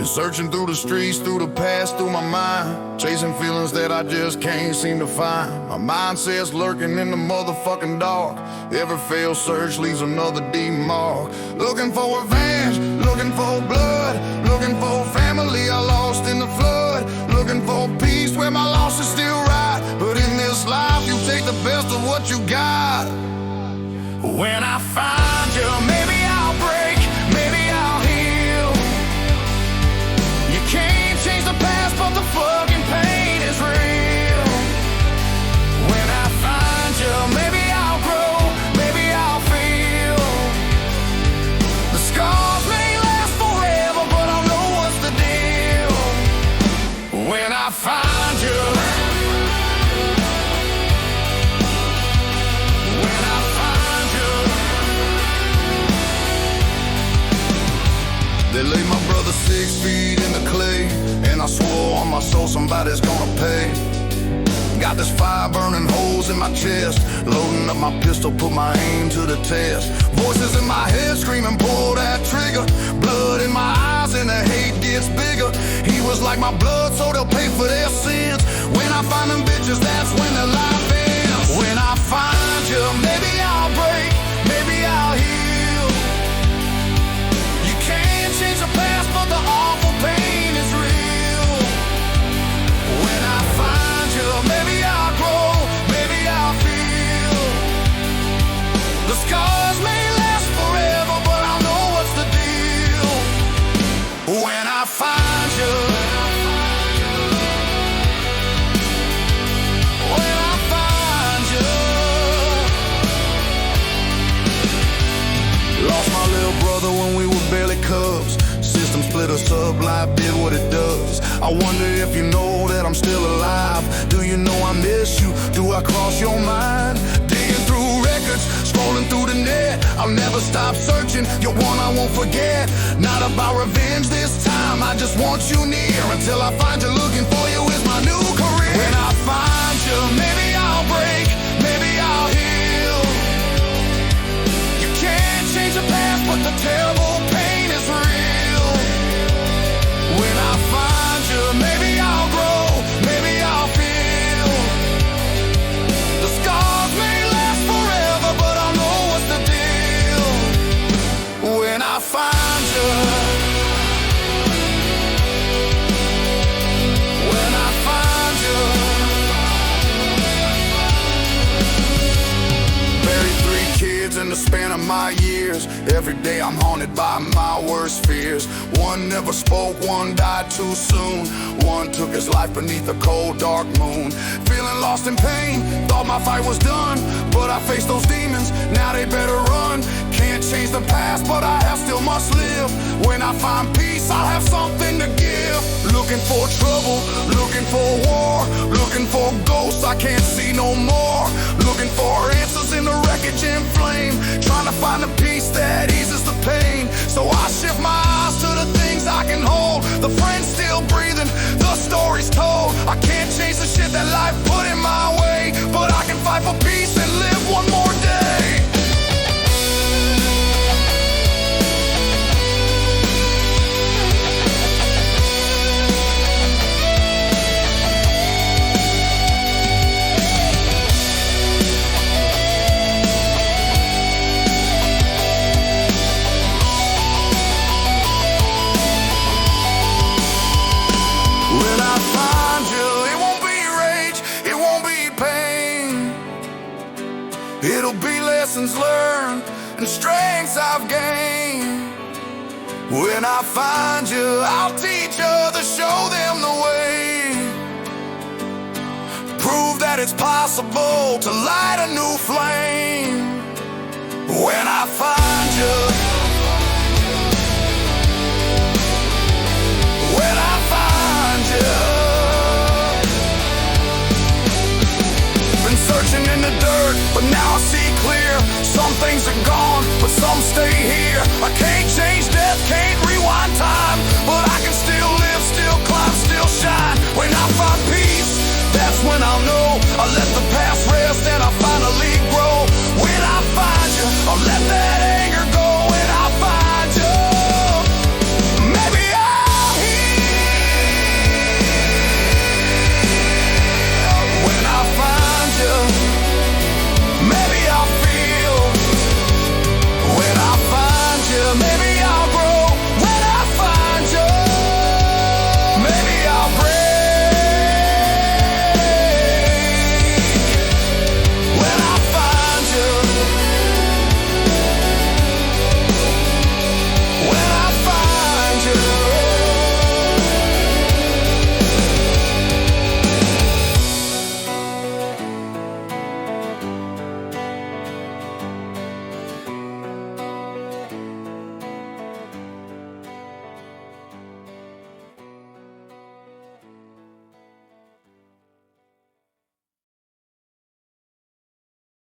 Been searching through the streets, through the past, through my mind, chasing feelings that I just can't seem to find. My mindset's lurking in the motherfucking dark. Every failed search leaves another deep mark. Looking for revenge, looking for blood, looking for family I lost in the flood. Looking for peace where my loss is still right. But in this life you take the best of what you got. When I find you, maybe I'll break, maybe I'll heal. You can't change the past, but the fucking pain is real. When I find you, maybe I'll grow, maybe I'll feel. The scars may last forever, but I'll know what's the deal. When I find you, they laid my brother 6 feet in the clay, and I swore on my soul somebody's gonna pay. Got this fire burning holes in my chest, loading up my pistol, put my aim to the test. Voices in my head screaming, pull that trigger. Blood in my eyes and the hate gets bigger. He was like my blood, so they'll pay for their sins. When I find them bitches, that's when their life ends. When I find you, maybe I'll break, maybe I'll heal. You can't change the past, but the awful pain is real. When I find you, maybe I'll grow, maybe I'll feel. The scars may last forever, but I'll know what's the deal. When I find you, when I find you. Lost my little brother when we were barely cubs. System split us up, life did what it does. I wonder if you know that I'm still alive. Do you know I miss you? Do I cross your mind? Digging through records, scrolling through the net. I'll never stop searching, you're one I won't forget. Not about revenge this time, I just want you near. Until I find you, looking for you is my new career. When I find you, maybe I'll break, maybe I'll heal. You can't change the past, but the terrible pain is real. When I find you, maybe I'll grow, maybe I'll feel. The scars may last forever, but I'll know what's the deal. When I find you, when I find you. Buried 3 kids in the span of my years. Every day I'm haunted by my worst fears. One never spoke, one died too soon. One took his life beneath a cold, dark moon. Feeling lost in pain, thought my fight was done. But I faced those demons, now they better run. Can't change the past, but I have still must live. When I find peace, I'll have something to give. Looking for trouble, looking for war. Looking for ghosts I can't see no more. Looking for answers in the wreckage and flame. Trying to find a peace that eases the pain. So I shift my eyes to the things I can hold. The friend's still breathing, the story's told. I can't change the shit that life put in my way, but I can fight for peace and live one more day. When I find you, it won't be rage, it won't be pain. It'll be lessons learned and strengths I've gained. When I find you, I'll teach others, show them the way. Prove that it's possible to light a new flame. When I find you, when I find you. Been searching in the dirt, but now I see clear. Some things are gone, but some stay here. I can't change death, can't rewind time, but I can still live, still climb, still shine. When I find peace, that's when I'll know. I let the past rest and I finally grow. When I find you, I'll let that